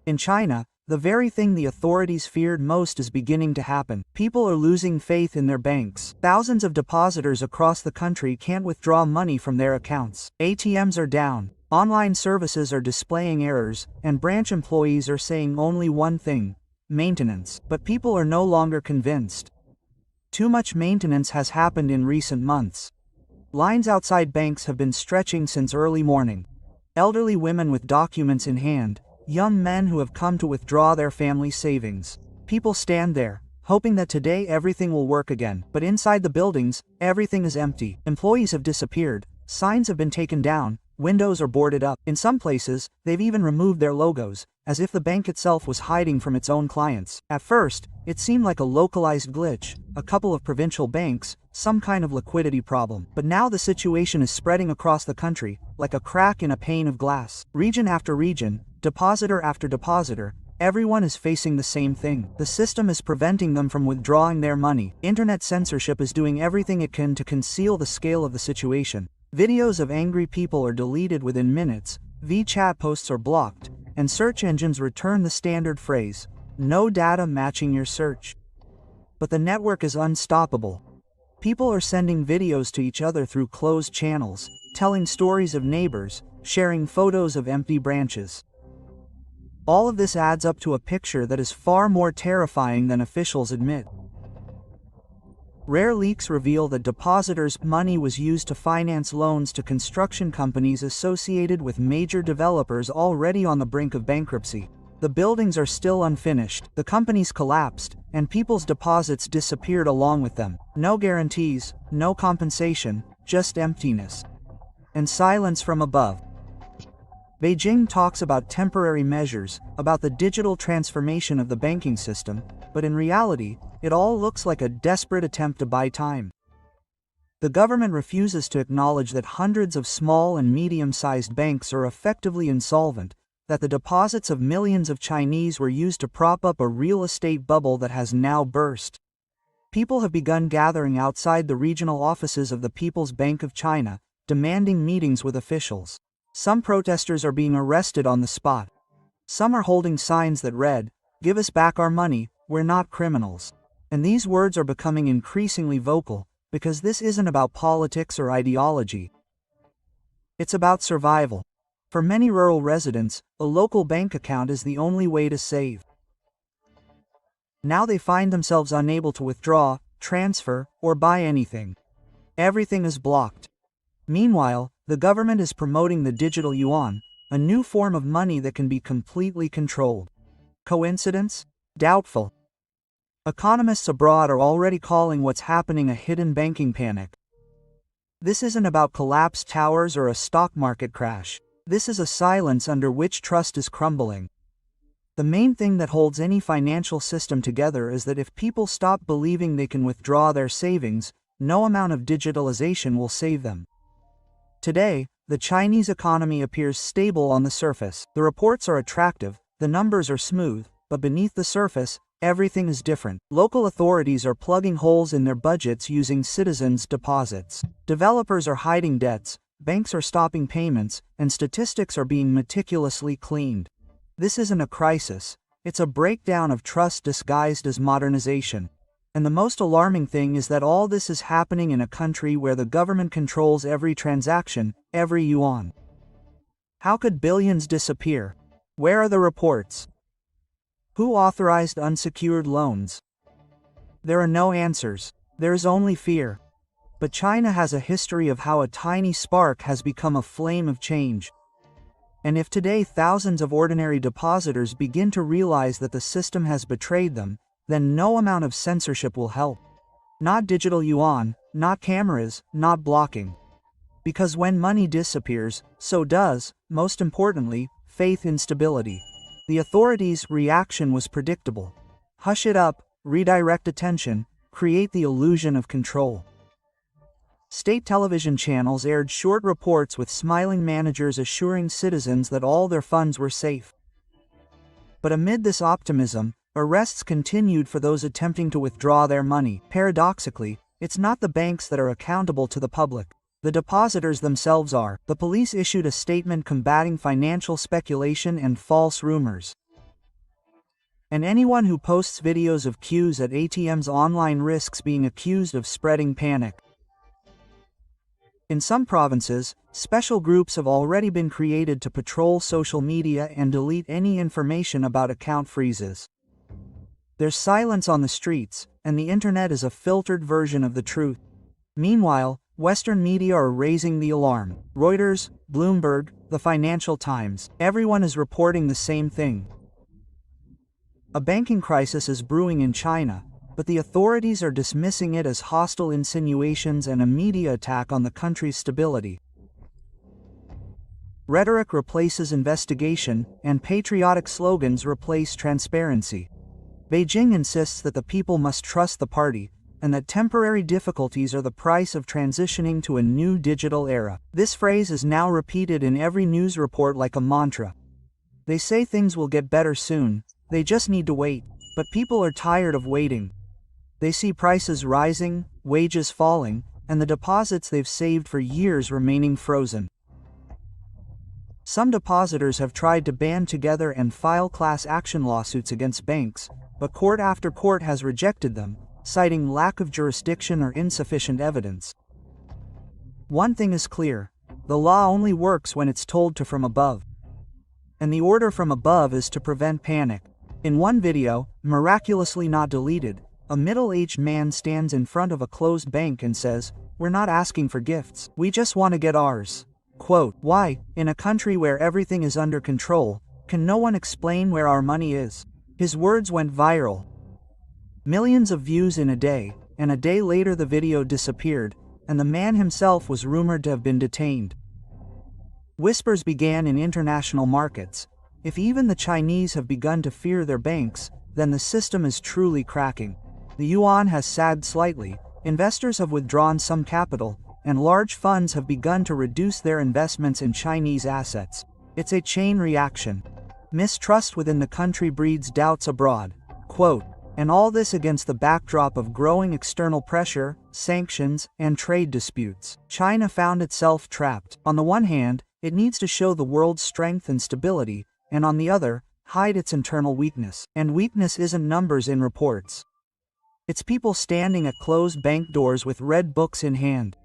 In China, the very thing the authorities feared most is beginning to happen. People are losing faith in their banks. Thousands of depositors across the country can't withdraw money from their accounts. ATMs are down. Online services are displaying errors, and branch employees are saying only one thing: maintenance. But people are no longer convinced. Too much maintenance has happened in recent months. Lines outside banks have been stretching since early morning. Elderly women with documents in hand, young men who have come to withdraw their family savings. People stand there, hoping that today everything will work again. But inside the buildings, everything is empty. Employees have disappeared, signs have been taken down, windows are boarded up. In some places, they've even removed their logos, as if the bank itself was hiding from its own clients. At first, it seemed like a localized glitch, a couple of provincial banks, some kind of liquidity problem. But now the situation is spreading across the country, like a crack in a pane of glass. Region after region, depositor after depositor, everyone is facing the same thing. The system is preventing them from withdrawing their money. Internet censorship is doing everything it can to conceal the scale of the situation. Videos of angry people are deleted within minutes, WeChat posts are blocked, and search engines return the standard phrase, "No data matching your search." But the network is unstoppable. People are sending videos to each other through closed channels, telling stories of neighbors, sharing photos of empty branches. All of this adds up to a picture that is far more terrifying than officials admit. Rare leaks reveal that depositors' money was used to finance loans to construction companies associated with major developers already on the brink of bankruptcy. The buildings are still unfinished, the companies collapsed, and people's deposits disappeared along with them. No guarantees, no compensation, just emptiness. And silence from above. Beijing talks about temporary measures, about the digital transformation of the banking system, but in reality, it all looks like a desperate attempt to buy time. The government refuses to acknowledge that hundreds of small and medium-sized banks are effectively insolvent, that the deposits of millions of Chinese were used to prop up a real estate bubble that has now burst. People have begun gathering outside the regional offices of the People's Bank of China, demanding meetings with officials. Some protesters are being arrested on the spot. Some are holding signs that read, "Give us back our money, we're not criminals." And these words are becoming increasingly vocal, because this isn't about politics or ideology. It's about survival. For many rural residents, a local bank account is the only way to save. Now they find themselves unable to withdraw, transfer, or buy anything. Everything is blocked. Meanwhile, the government is promoting the digital yuan, a new form of money that can be completely controlled. Coincidence? Doubtful. Economists abroad are already calling what's happening a hidden banking panic. This isn't about collapsed towers or a stock market crash. This is a silence under which trust is crumbling. The main thing that holds any financial system together is that if people stop believing they can withdraw their savings, no amount of digitalization will save them. Today, the Chinese economy appears stable on the surface. The reports are attractive, the numbers are smooth, but beneath the surface, everything is different. Local authorities are plugging holes in their budgets using citizens' deposits. Developers are hiding debts, banks are stopping payments, and statistics are being meticulously cleaned. This isn't a crisis, it's a breakdown of trust disguised as modernization. And the most alarming thing is that all this is happening in a country where the government controls every transaction, every yuan. How could billions disappear? Where are the reports? Who authorized unsecured loans? There are no answers. There is only fear. But China has a history of how a tiny spark has become a flame of change. And if today thousands of ordinary depositors begin to realize that the system has betrayed them, then no amount of censorship will help. Not digital yuan, not cameras, not blocking. Because when money disappears, so does, most importantly, faith in stability. The authorities' reaction was predictable. Hush it up, redirect attention, create the illusion of control. State television channels aired short reports with smiling managers assuring citizens that all their funds were safe. But amid this optimism, arrests continued for those attempting to withdraw their money. Paradoxically, it's not the banks that are accountable to the public. The depositors themselves are. The police issued a statement combating financial speculation and false rumors. And anyone who posts videos of queues at ATMs online risks being accused of spreading panic. In some provinces, special groups have already been created to patrol social media and delete any information about account freezes. There's silence on the streets, and the internet is a filtered version of the truth. Meanwhile, Western media are raising the alarm. Reuters, Bloomberg, the Financial Times, everyone is reporting the same thing. A banking crisis is brewing in China, but the authorities are dismissing it as hostile insinuations and a media attack on the country's stability. Rhetoric replaces investigation, and patriotic slogans replace transparency. Beijing insists that the people must trust the party, and that temporary difficulties are the price of transitioning to a new digital era. This phrase is now repeated in every news report like a mantra. They say things will get better soon, they just need to wait, but people are tired of waiting. They see prices rising, wages falling, and the deposits they've saved for years remaining frozen. Some depositors have tried to band together and file class action lawsuits against banks, but court after court has rejected them, citing lack of jurisdiction or insufficient evidence. One thing is clear: the law only works when it's told to from above. And the order from above is to prevent panic. In one video, miraculously not deleted, a middle-aged man stands in front of a closed bank and says, "We're not asking for gifts, we just want to get ours." Quote, "Why, in a country where everything is under control, can no one explain where our money is?" His words went viral. Millions of views in a day, and a day later the video disappeared, and the man himself was rumored to have been detained. Whispers began in international markets. If even the Chinese have begun to fear their banks, then the system is truly cracking. The yuan has sagged slightly, investors have withdrawn some capital, and large funds have begun to reduce their investments in Chinese assets. It's a chain reaction. Mistrust within the country breeds doubts abroad. Quote, "And all this against the backdrop of growing external pressure, sanctions, and trade disputes. China found itself trapped. On the one hand, it needs to show the world's strength and stability, and on the other, hide its internal weakness. And weakness isn't numbers in reports. It's people standing at closed bank doors with red books in hand.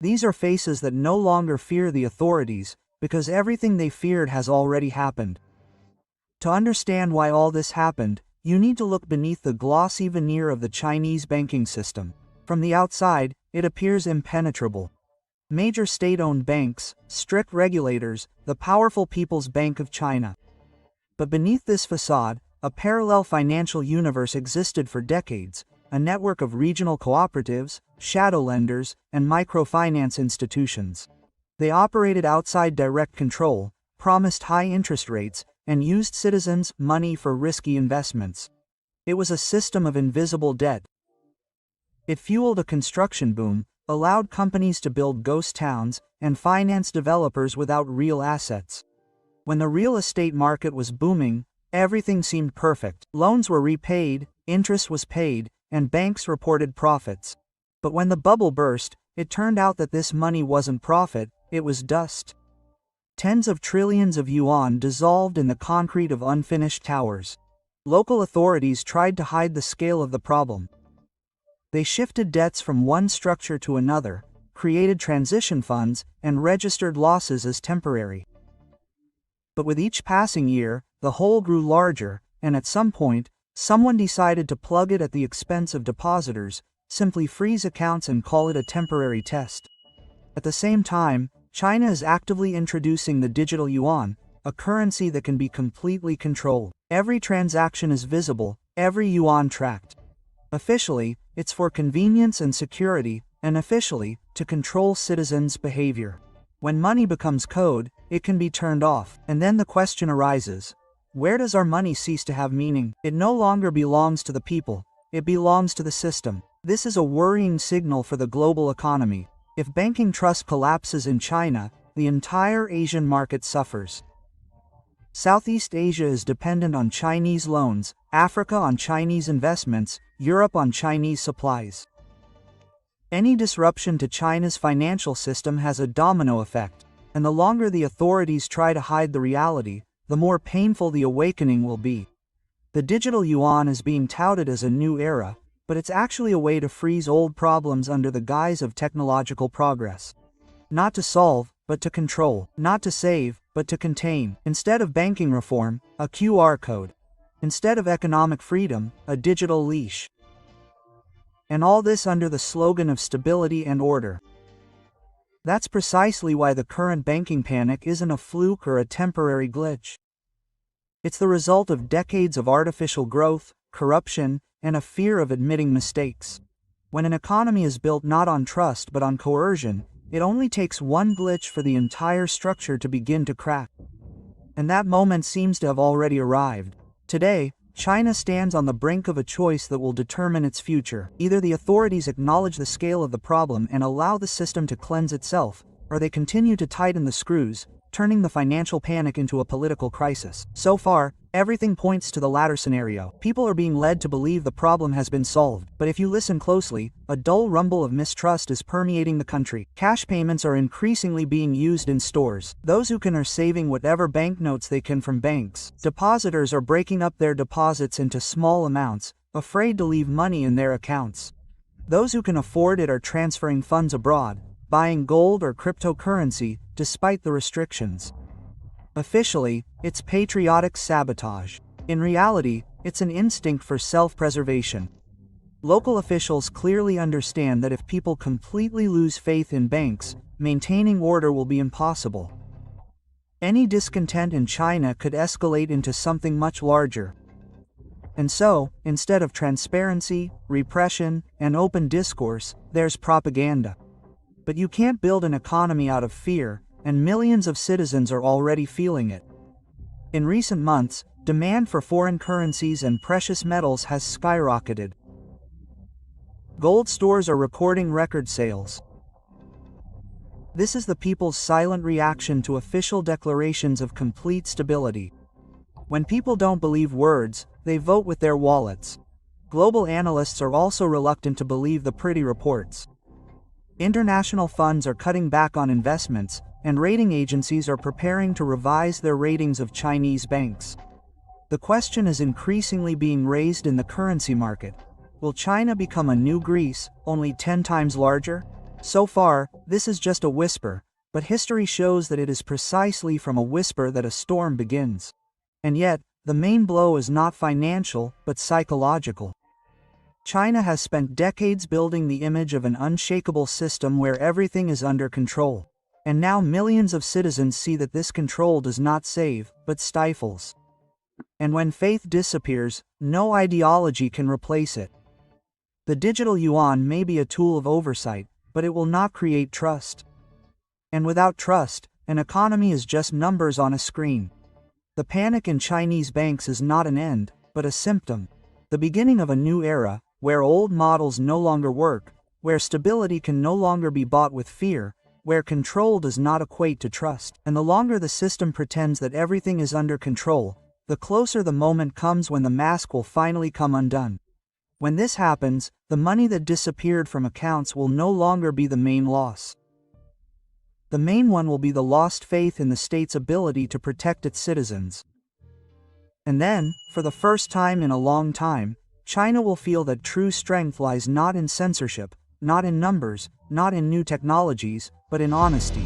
These are faces that no longer fear the authorities, because everything they feared has already happened. To understand why all this happened, you need to look beneath the glossy veneer of the Chinese banking system. From the outside, it appears impenetrable. Major state-owned banks, strict regulators, the powerful People's Bank of China. But beneath this facade, a parallel financial universe existed for decades, a network of regional cooperatives, shadow lenders, and microfinance institutions. They operated outside direct control, promised high interest rates, and used citizens' money for risky investments. It was a system of invisible debt. It fueled a construction boom, allowed companies to build ghost towns, and finance developers without real assets. When the real estate market was booming, everything seemed perfect. Loans were repaid, interest was paid, and banks reported profits. But when the bubble burst, it turned out that this money wasn't profit, it was dust. Tens of trillions of yuan dissolved in the concrete of unfinished towers. Local authorities tried to hide the scale of the problem. They shifted debts from one structure to another, created transition funds, and registered losses as temporary. But with each passing year, the hole grew larger, and at some point, someone decided to plug it at the expense of depositors, simply freeze accounts and call it a temporary test. At the same time, China is actively introducing the digital yuan, a currency that can be completely controlled. Every transaction is visible, every yuan tracked. Officially, it's for convenience and security, and officially, to control citizens' behavior. When money becomes code, it can be turned off, and then the question arises: where does our money cease to have meaning? It no longer belongs to the people, it belongs to the system. This is a worrying signal for the global economy. If banking trust collapses in China, the entire Asian market suffers. Southeast Asia is dependent on Chinese loans, Africa on Chinese investments, Europe on Chinese supplies. Any disruption to China's financial system has a domino effect, and the longer the authorities try to hide the reality, the more painful the awakening will be. The digital yuan is being touted as a new era, but it's actually a way to freeze old problems under the guise of technological progress. Not to solve, but to control. Not to save, but to contain. Instead of banking reform, a QR code. Instead of economic freedom, a digital leash. And all this under the slogan of stability and order. That's precisely why the current banking panic isn't a fluke or a temporary glitch. It's the result of decades of artificial growth, corruption, and a fear of admitting mistakes. When an economy is built not on trust but on coercion, it only takes one glitch for the entire structure to begin to crack. And that moment seems to have already arrived. Today, China stands on the brink of a choice that will determine its future. Either the authorities acknowledge the scale of the problem and allow the system to cleanse itself, or they continue to tighten the screws, turning the financial panic into a political crisis. So far, everything points to the latter scenario. People are being led to believe the problem has been solved, but if you listen closely, a dull rumble of mistrust is permeating the country. Cash payments are increasingly being used in stores. Those who can are saving whatever banknotes they can from banks. Depositors are breaking up their deposits into small amounts, afraid to leave money in their accounts. Those who can afford it are transferring funds abroad, buying gold or cryptocurrency, despite the restrictions. Officially, it's patriotic sabotage. In reality, it's an instinct for self-preservation. Local officials clearly understand that if people completely lose faith in banks, maintaining order will be impossible. Any discontent in China could escalate into something much larger. And so, instead of transparency, repression, and open discourse, there's propaganda. But you can't build an economy out of fear, and millions of citizens are already feeling it. In recent months, demand for foreign currencies and precious metals has skyrocketed. Gold stores are recording record sales. This is the people's silent reaction to official declarations of complete stability. When people don't believe words, they vote with their wallets. Global analysts are also reluctant to believe the pretty reports. International funds are cutting back on investments, and rating agencies are preparing to revise their ratings of Chinese banks. The question is increasingly being raised in the currency market. Will China become a new Greece, only 10 times larger? So far, this is just a whisper, but history shows that it is precisely from a whisper that a storm begins. And yet, the main blow is not financial, but psychological. China has spent decades building the image of an unshakable system where everything is under control. And now millions of citizens see that this control does not save, but stifles. And when faith disappears, no ideology can replace it. The digital yuan may be a tool of oversight, but it will not create trust. And without trust, an economy is just numbers on a screen. The panic in Chinese banks is not an end, but a symptom. The beginning of a new era, where old models no longer work, where stability can no longer be bought with fear, where control does not equate to trust. And the longer the system pretends that everything is under control, the closer the moment comes when the mask will finally come undone. When this happens, the money that disappeared from accounts will no longer be the main loss. The main one will be the lost faith in the state's ability to protect its citizens. And then, for the first time in a long time, China will feel that true strength lies not in censorship, not in numbers, not in new technologies, but in honesty.